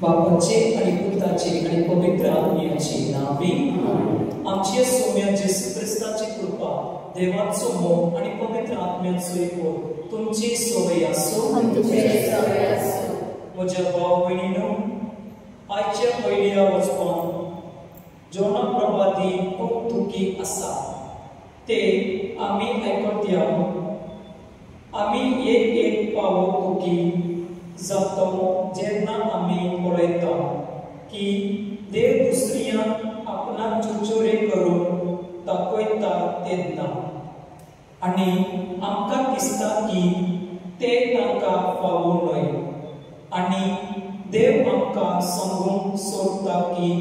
बापाचे आणि पुत्राचे आणि पवित्र आत्म्याचे नावे आमचे सौम्य जेसू ख्रिस्ताची कृपा देवाचो मोग आणि पवित्र आत्म्याचो एकूण तुमची सोय आसो म्हज्या भाव भयणीनो आयच्या पयल्या वचपान जेवणा प्रभाती खूब दुखी आसा ते आमी आयकत्या आमी एक पावो दुखी जातो जेन्ना आमी पळयता की देव दुसऱ्यांक आपणाक चुरचुरे करून दाखयता तेन्ना आनी आमकां दिसता की ते तांकां फावो न्हय आनी देव आमकां सांगूंक सोदता की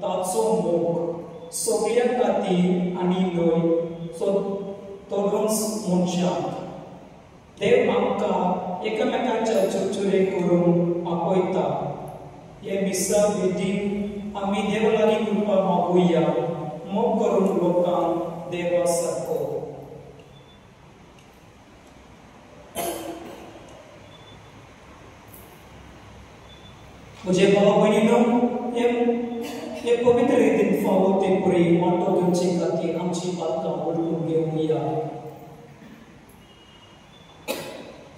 ताचो मोग सगळ्या खातीर आनी न्हय तरुण मनशांक देव आमकां एकामेकांच्या चुरचुरे करून आपयता हे दिसा बेगीन आमी देवा लागीं कृपा मागुया मोग करून लोकांक देवा सारको म्हजे भाव भयणीनो हे पवित्र रितीन फावो ते पळय वांटो घेवचे खातीर आमची पातकां वळखून घेवया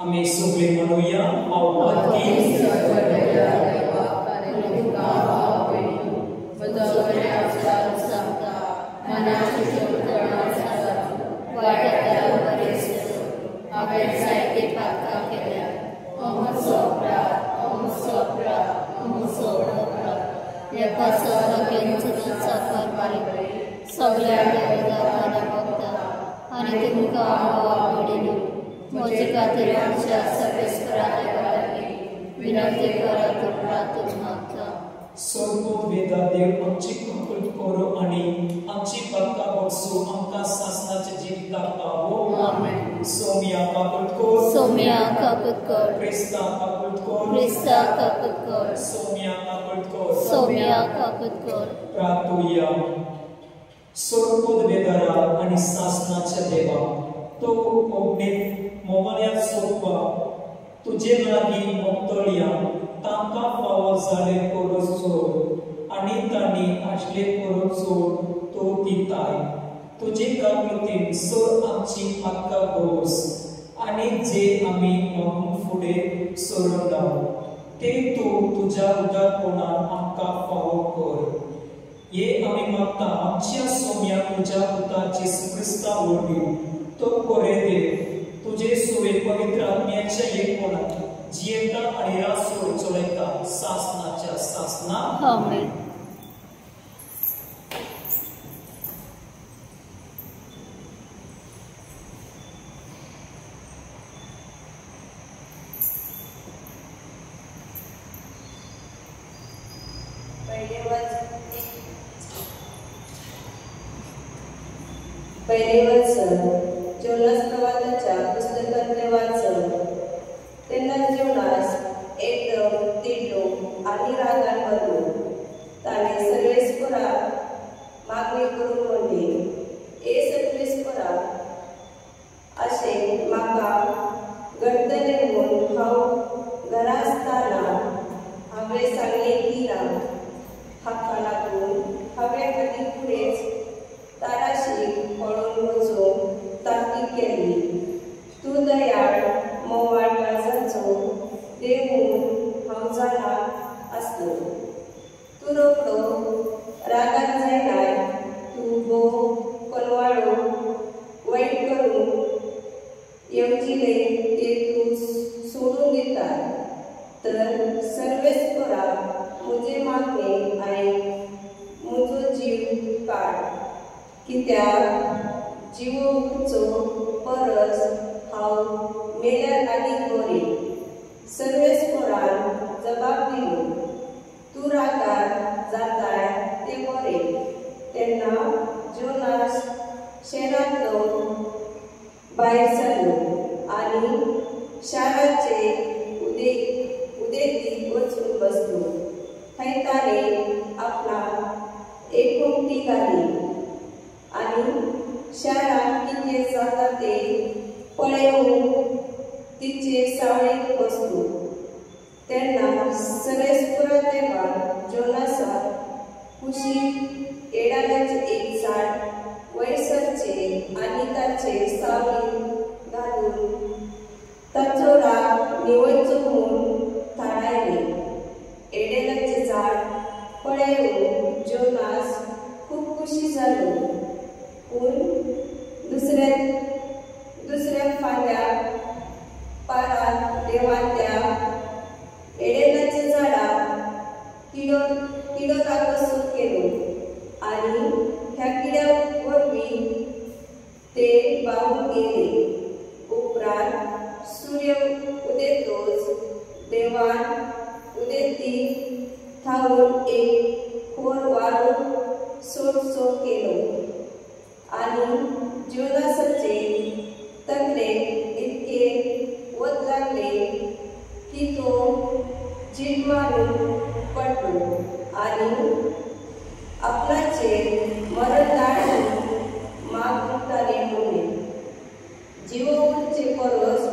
आमी सगळे म्हणुया आणि तुमकां आवडीनो म्हजे खातीर आमच्या सर्वेस्पराक विनंती करात प्रार्थना मागता सर्वोत वेदा देव आमची कंप्लीट करो आणि आमची पातकां बक्षू आमकां सासनाचे जिविताक पावो आमेन सोमिया काकुट कर सोमिया काकुट कर क्रिस्ता काकुट कर क्रिस्ता काकुट कर सोमिया काकुट कर सोमिया काकुट कर प्रार्थुया सर्वोत वेदारा आणि सासनाच्या देवा तो ओगणेत मोवाळ्या सोपा तुझे लागी मोक्तळया तांकां फावो जाले करून सोड आनी तांणी आसले करून सोड तो दिताय तुजे काकुतीन सोड आमची हक्का बोस आनी जे आमी मागून फुडें सोडून ते तूं तुज्या उदारपणान आमकां फावो कर ये आमी मागता आमच्या सोम्या तुज्या पुता जेसू क्रिस्ता वरवीं तो कोरे दे तुझे सुवे पवित्र आत्म्याच्या एकपणात जियेता आणि रासोड चलयता सासनाच्या सासना आमेन. पहिले वाचन जोनास प्रवादाच्या पुस्तकातले वाचन. तेन्ना जोनास एकदम तिडलो आनी रागान भरलो. ताणें सर्वेस्पराक मागणी करून म्हणली, ए सर्वेस्परा, अशें म्हाका घडटलें म्हूण हांव घरा आसतना हांवें सांगलें की ना. हाका लागून हांवें आनी फुडेंच ताराशी पळोवन वचून तांकी केली. तूं दयाळ मोवाळ काळजाचो देव म्हूण हांव जाणा आसलो. तूं रोखडो रागान जायनाय. तूं भोव कोनवाळो वायट करून येवजिले ते तूं सोडून दिता. तर सर्वेस्परा म्हजे मागणे आयक, म्हजो जीव काड. कित्याक जिवोचो परस हांव मेल्यार आनीक बरें. सर्वेस्परान जबाब दिलो, तूं रागार जाताय ते बरें. तेन्ना जोनास शेणांतलो भायर सरलो आनी शाराचे उदेतीक वचून बसलो. थंय ताणें आपणाक एक कोमटी घाली आनी शारांत कितें जाता ते पळोवन तिचे सावळेक बसलो. तेन्ना सर्वेस्परा देवान जोनासाक कुशीक येडाल्याचें एक झाड वयर सरचें आनी ताचे सावळेक घालून ताचो राग निवळचो म्हूण थारायलें. येडेल्याचें झाड पळोवन जोनास खूब खुशी जालो. पूण दुसऱ्या फाल्यां पारात देवान त्या येडेल्याच्या झाडाक किडो लागसो केलो आनी ह्या किड्या वरवीं ते बावून गेले. उपरांत सूर्य उदेतोच देवान उदेतीक थावून एक खोल वारो सोडसो केलो आनी जोनासाचे तकले इतके वत लागले की तो जीव मारून पडलो आनी आपणाचेर मरण धाडून मागताले म्हणले, जिवोचे परस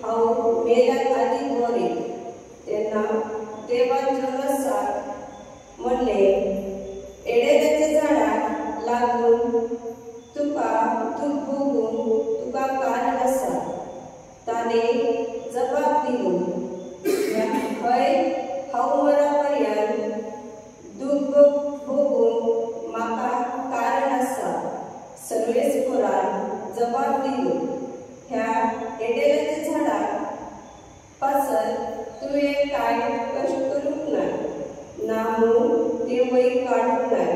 हांव मेल्यार आदी बरें. तेन्ना देवान जोनासाक म्हणले, येडेल्याच्या झाडाक लागून तुका दूख भोगूंक तुका कारण आसा. ताणें जबाब दिलो, हय, हांव मरा पर्यंत दूख भोगूंक म्हाका कारण आसा. सर्वेस्परान जबाब दिलो, ह्या येडेल्याच्या झाडाक पासत तुवें कांय कश्ट करूंक ना म्हूण ते वयर काडूंक नाय.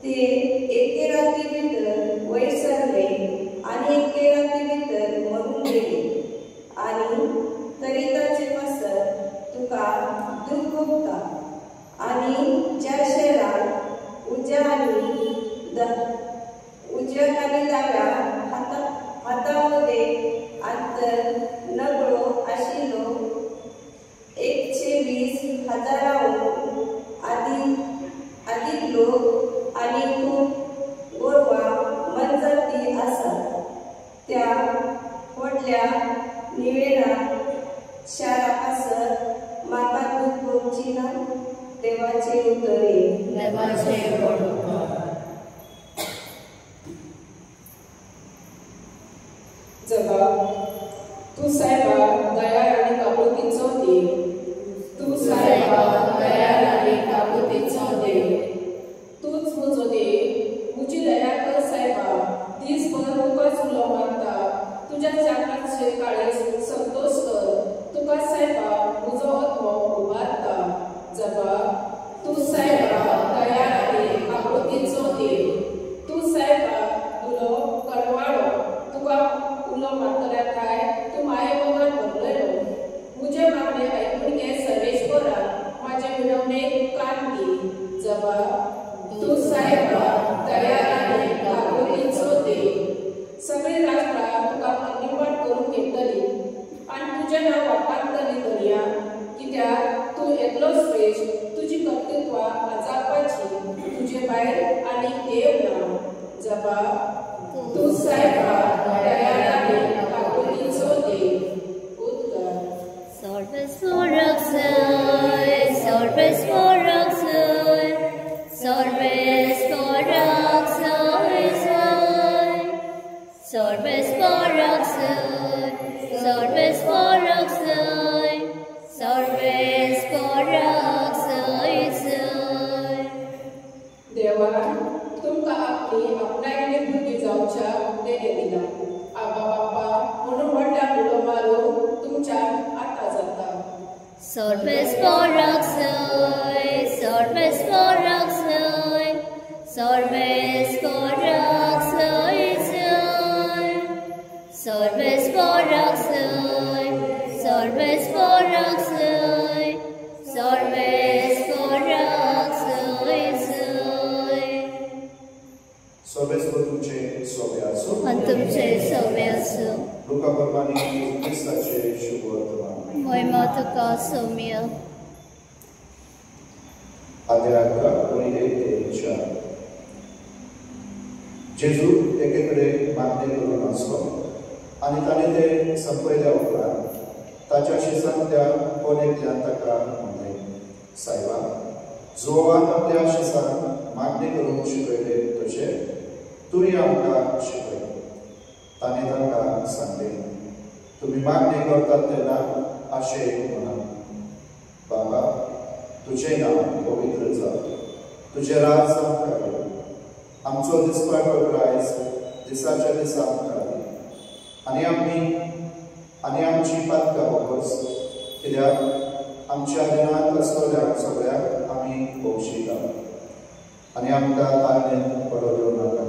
ते एके राती भितर वयर सरले आनी एके राती भितर मरून गेले आनी तरी ताचे पासत तुका दूख भोगता. आनी ज्या शहरान उजव्या आनी दाव्या हातामध्ये अंतर नगळो आशिल्लो 120,000 अधिक लोक आनी खूब गोरवां मनजाती आसात. त्या व्हडल्या निवेणाक कितलो श्रेष्ठ तुझी कर्तृत्वा जावपाची तुझे भायर आनी देव ना जबा तू सायबा दयाळाने काकुतीचो देव उद्गार Sorves for oxide, sorves for oxide, sorves for oxide, sorves for oxide, sorves for oxide, sorves for oxide. देवा तुमकां आपणायले भुरगीं जावच्या देणे दिला आबा बापा म्हणून व्हडल्या मुलो मारो तुमच्या आटा जाता Sorves for oxide, sorves for oxide, sorves for oxide, sorves for oxide, sorves for oxide, sorves for oxide. Sorves por tuce sobeasu. Antumce sobeasu. Luca Pormani Christace Shubortman. Moima tuka somia. Adeaka unide techa. Jesu एकेकडे मागणे करून असतो आणि ताणे ते संपयल्या उपरांत ताच्या शिसांतल्या कोणेकल्यान ताका म्हणले सायबा जोवान आपल्या शिसांक मागणे करूंक शिकयले तशे तुवें आमकां शिकय ताणें तांकां सांगले तुमी मागणे करतात तेन्ना आशे म्हणा बाबा तुजें नांव पवित्र जावं तुजें राज आमकां येवं आमचो दिसपाटो प्रायस दिसाच्या दिसा आमकां दी आनी आमची पातकां वापस कित्याक आमच्या दिनांत आसतल्यांक सगळ्यांक आमी भोवशिता आनी आमकां तारणेन पडोवं नाका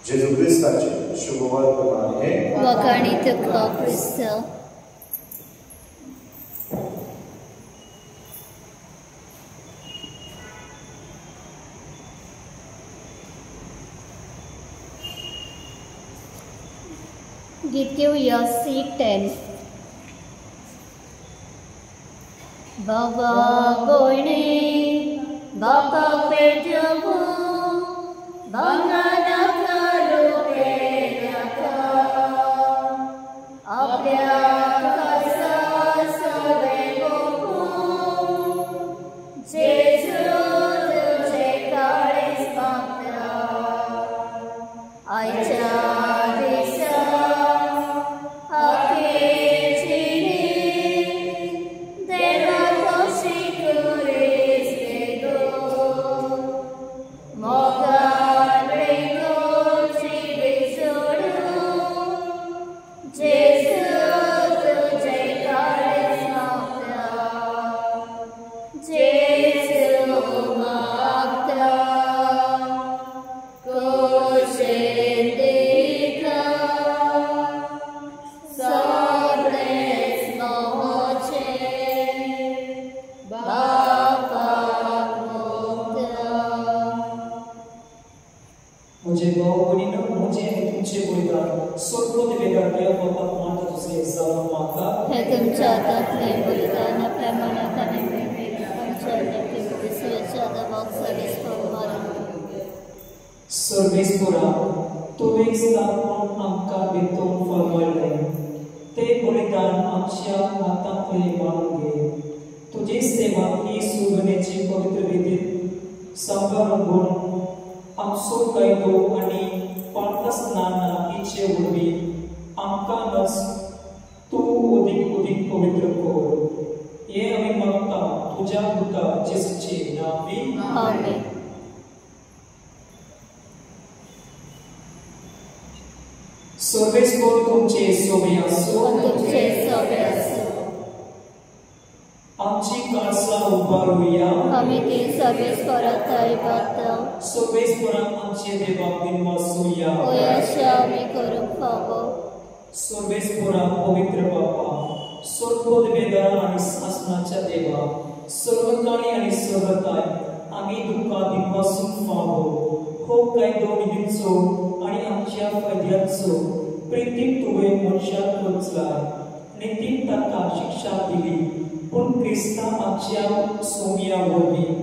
जेजू क्रिस्ताचे शुभवर्तमान हे वखाणी तुका क्रिस्त Gittiu C10 Baba goine Baka pejabu Bangana karupe naka Apya kasa sabe goku Jesu tujhe karis bhakta Aicha मुझे बहुगुणीनं मुझे आणि तुमचे बलिदान स्वर्गोत वेगळा बापात मानता तुझे जाऊन मागा हे तुमच्या हातातले बलिदान आपल्या मनात आणि सर्वेस्परा तुवें स्थापन आमकां भितून फरमायलें तें बलिदान आमच्या हातांतले मानून घे तुजी सेवा ही सुगणेची पवित्र विधीत सांबाळून घेवन आमचो कायदो आनी पाळटा स्नान इचे वरवीं आमकां तूं अदीक पवित्र कर हे आमी मागता तुज्या पुता जेसूचे नांवी आमेन सर्वेस्पर तुमचे सोबे आसूं आमची काळसां उबारूया आमी ती सर्वेस्परांत आयकता सर्वेस्परांत आमचे देवाक दिनवासूया अशें आमी करूंक फावो सर्वेस्परा पवित्र बापा सर्वोद वेदान आनी शासनाच्या देवा सर्वकाळी आनी सर्वकाय आमी तुका दिनवासूंक फावो हो कायदो निधीचो आनी आमच्या फायद्याचो प्रितीक तुवें मनशाक रचलाय आनी ती ताका शिक्षा दिली पूण क्रिस्ता आमच्या सोम्या वरवीं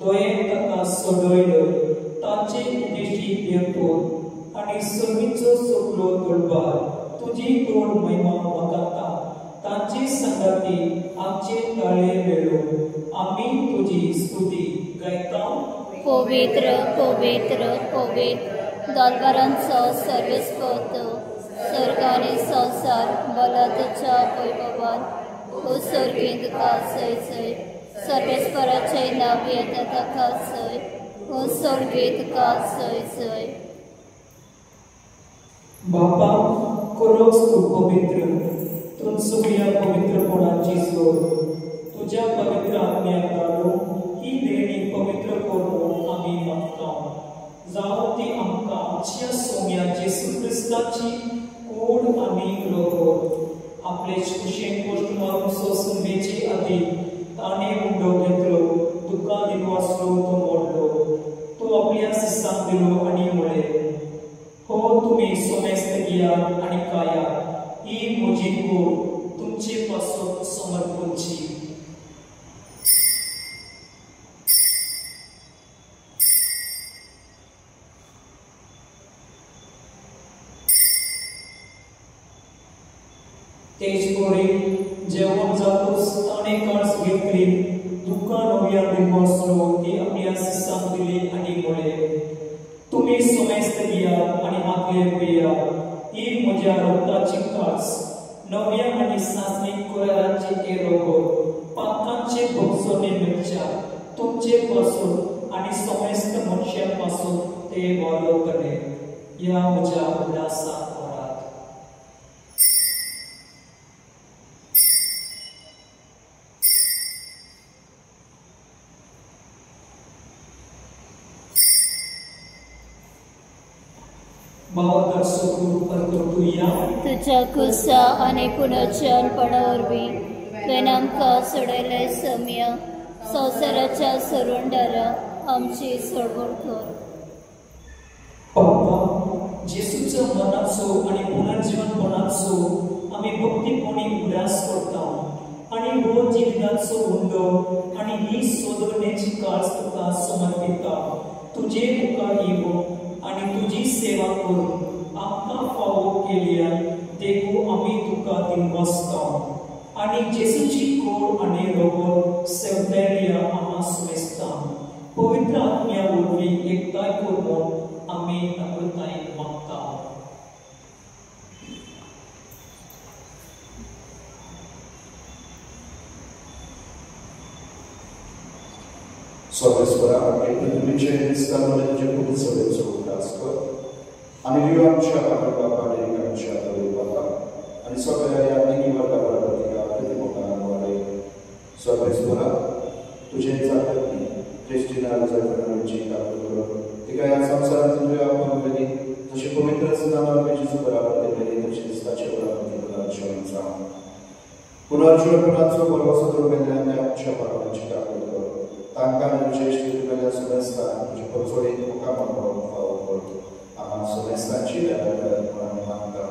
दोयेन ताका सोडयलो ताचे उदेशी देवतो आनी सर्वीचो सगळो दरबार तुजी तोड महिमा वगता तांचे संगाती आमचे ताळे मेळो आमी तुजी स्तुती गायता पवित्र पवित्र पवित्र दरबारांचो सर्वेस्पतो सर्ग आनी संवसार बला तुज्या वैभवान उत्सर्गीत सय सय सर्वेस्पराचे नाव येता ताका सय उत्सर्गीत सय सय बापा खरोच तूं पवित्र तूं सगळ्या पवित्रपणाची सोड तुज्या पवित्र आत्म्याक घालून ही देणी पवित्र करून आमी मागता जावं ती आमकां आमच्या सोम्या जेसू क्रिस्ताची कूड आनी रोग आपले कुशेन गोश्ट मारून सोसून वेचे आदी ताणे मुंडो घेतलो तुका दिलो आसलो तो मोडलो तो आपल्या सिसांक दिलो आनी म्हळे हो तुम्ही सोमेस्त घ्या आणि काया ही म्हजी कूड तुमचे पासून समर्पणची तेज कोरी जेवण जातोच ताणे कळस घेतली तुका नव्या दिलो आसलो ती आपल्या सिसांक दिली आनी म्हळे तुम्ही सोमेस्त घ्या आणि आपले पिया ही म्हज्या रक्ताची कास नव्या आणि सासणीक कुरारांचे हे रोगो पातकांचे भोगसोने मिरच्या तुमचे पासून आणि सोमेस्त मनशा पासून ते वालो करणे या म्हज्या उल्हासा वरात तुझ्या कुसा आणि पुनर्जन्मपणा वरवीं तुवें आमकां सोडयले सम्य संवसाराच्या सुरुंडारा आमची सोडवण कर बाप्पा जेसूच्या मनाचो आणि पुनर्जीवनपणाचो आमी भक्तीपणी उल्हास करता आणि हो जिविताचो हुंडो आणि ही सोदवण्याची काळ तुका समर्पिता तुजे मुखार येवो आणि तुझी सेवा करून आमकां फावो केल्या देखू आमी तुका दिवसता आणि जेसूची कोड आणि रोगो सेवतेरिया आम्हा सुमेस्ता पवित्र आत्म्या वरवीं एकताय करून आमी अमृताय मागता Sławesłora, jak prytymycie stanął będzie kupić sobie co udasko. Ani liłam się, aby baba, liłam się, aby baba. Ani sobie ja nie warta bratyka, prytymoka na Sławesłora, tu dzień zapewni, Krystyna rozejrzała ludzi, tak było. Tylko ja sam sam zębiła pomyli, to się pamięta, że nam będzie super, aby byli, to się stacie bratyka, to na książę. Punarciulepanacu, bolosy do robienia, trzeba robić tak było. Tangan jeśli wygląda semestra, że pozwoli pokama chwałą, a mam semestra Chile, ale manda.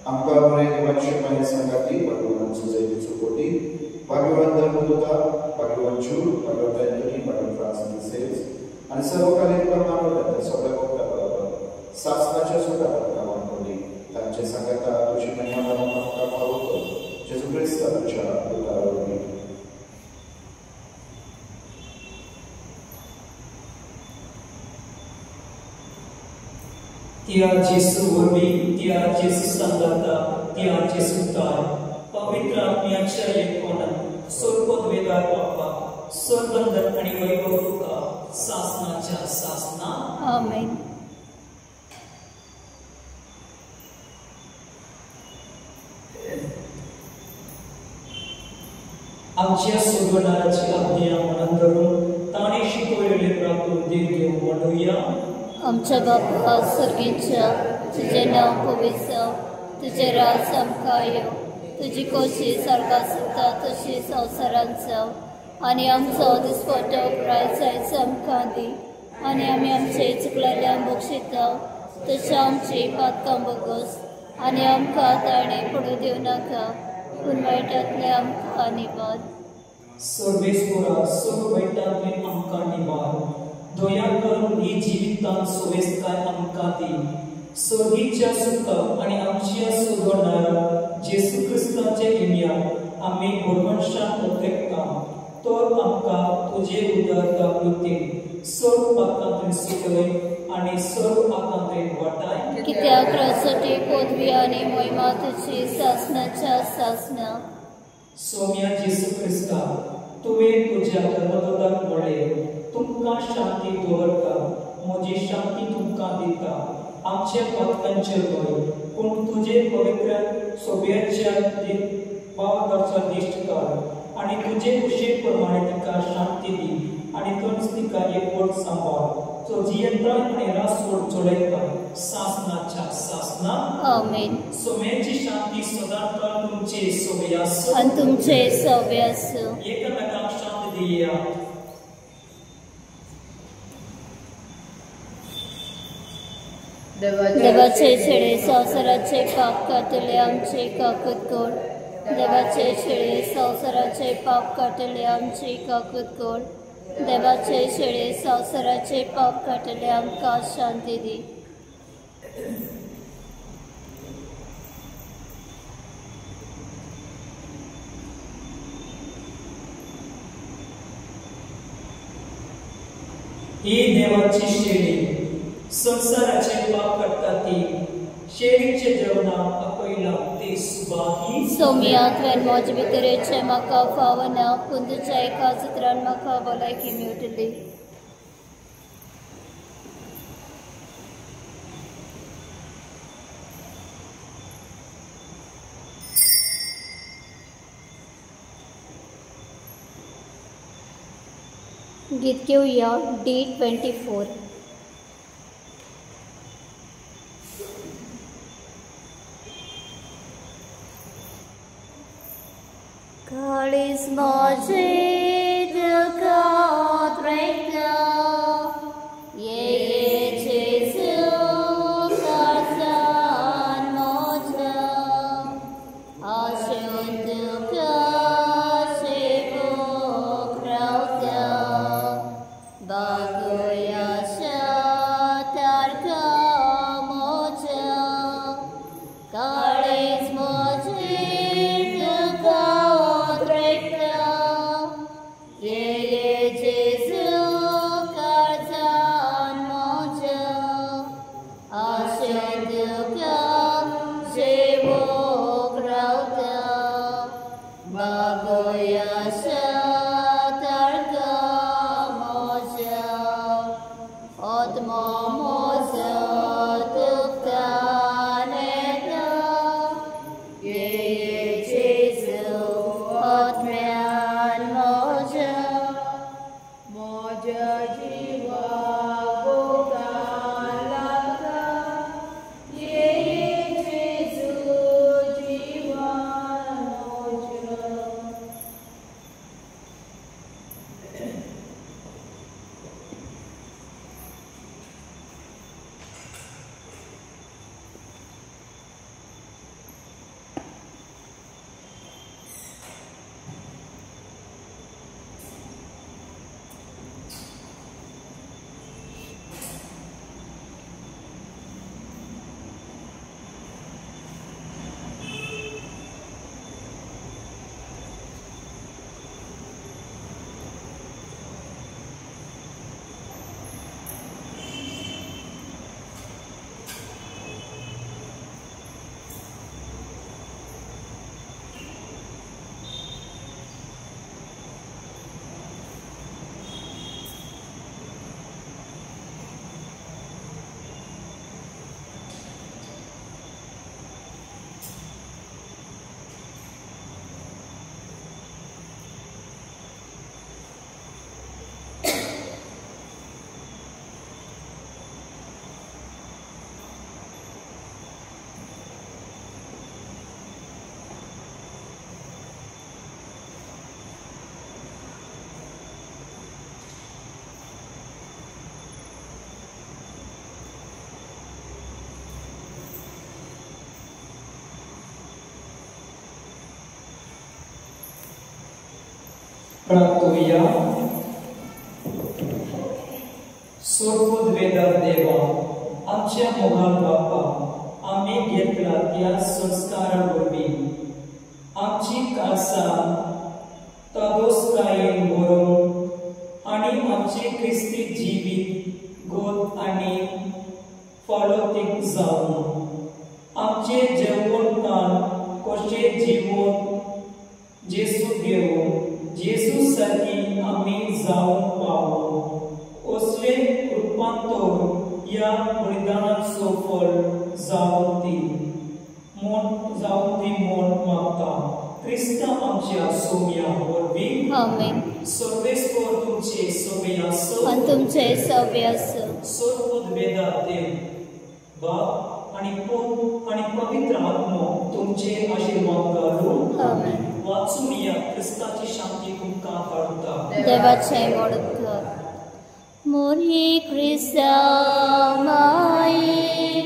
Amka moje się panie sangati, Bhagavan Suzai Tsukoti, Bhagavan Dharmuduta, Bhagavan Chur, Bhagavan Antony, Bhagavan Francis Sales, आणि सर्व कार्यक्रमांना होतात सगळ्या गोष्टी शासनाच्या सुद्धा प्रकारांना होती त्यांचे सांगता तुझी महिमा का पावतो जेसू ख्रिस्त तुझ्या उदाहरणी Tiar Jesu वरवीं तियार जेसू सांगता तियार जेसू तार पवित्र आत्म्याच्या एकवणान सोडपद वेदार बापा सोडबंदर आणि वैभव तुका सासनाच्या सासना आमेन. आमच्या सोडवणाराची आज्ञा मनात धरून ताणे शिकवलेले प्राप्तून देव घेऊन म्हणूया. आमच्या बापा सर्गीच्या तुझे नाव पवित्र तुझे राज आमकां येव तुजी खोशी स्वर्गांत सुद्दां तशी संवसारांत जाव आनी आमचो दिसपट्टो पुराय जायचो आमकां दी आनी आमी आमचे चुकलेल्यांक बक्षिता तशें आमची पातकां बगस आनी आमकां ताणे पडू दिवं नाका पूण वायटांतले आमकां निवार. सर्वेस्परा सर्व वायटांतल्यान आमकां निवार. दया करून ही जिवितांत सोयेस्ताय आमकां दी. सर्गीच्या सुख आनी आमच्या सुगोणारा जेसू क्रिस्ताचे विणयात आमी भरवंशान ओपेकता. तर आमकां तुजे उदारता वृत्तीन सर्व पातकांतल्यान सुकय आनी सर्व आकांतेन वाटाय. कित्याक रासटी पदवी आनी मोहिमा तुजी सासणाच्या सासना. सौम्या जेसू क्रिस्ता तुवें तुज्या धर्मदूताक म्हणलें तुमकां शांती दवरता, म्हजी शांती तुमकां दिता. आमच्या पातकांचेर न्हय पूण तुजे पवित्र सोबयाच्या पावदाचो दिश्ट कर आनी तुजे कुशे प्रमाणे तिका शांती दी आनी तोच तिका एकवट सांबाळ. जो जियेंता आनी रासवड चडयता सासनाच्या सासना. आमेन. सोम्याची शांती सदांकाळ तुमचे सोबयास आनी तुमचे सव्यास. एकामेकांक शांती दिया. देवाचे छेडे संवसाराचे पाप काटले आमचे काकूत कोण. देवाचे छेडे संवसाराचे पाप काटले आमचे काकूत कोण. देवाचे छेडे संवसाराचे पाप काटले आमकां शांती दी. ही देवाची शेळी संसाराचे पाप काडटा ती. शेळीचे जेवणाक आपयला ते सुबाही. सोम्या तुवें म्हजे भितरेचे म्हाका फावना पूण तुज्या एका उतरान म्हाका भलायकी मेळटली. गीत घेवया D24. काळीज माझे जगात रायता ये जेजू काळजान म्हज्या आशेन तुका सेवक रावता. बागोयाच्या तारका म्हज्या काळीज म्हजे जगात रायता प्रार्थूया. सोडवेदार देवा, आमच्या मोगाल बाप्पा, आम्ही घेतला त्या संस्कारावरवी आमची काळसां तादोसकायेन भरून आणि आमचे ख्रिस्ती जिवीत गोड आणि फालोतीक जावन आमचे जेवणकान कशे जीवन जेसू घेवन जेसू सारखी आम्ही जावन पावो असले रूपांतर या बलिदानाचो फळ जावन ती म्हूण मागता. क्रिस्त आमच्या सोम्या वरवीं आमेन. सर्वेस्वर तुमचे सवे आसो आणि तुमचे सवे आसो. सर्वोदवेदार देव बाप आणि पूत आणि पवित्र आत्मा तुमचे आशीर्वाद घालून आमेन. वाचून या क्रिस्ताची शांती तुमकां काडटा. देवाचे मोडकर मोरी क्रिस्ता माये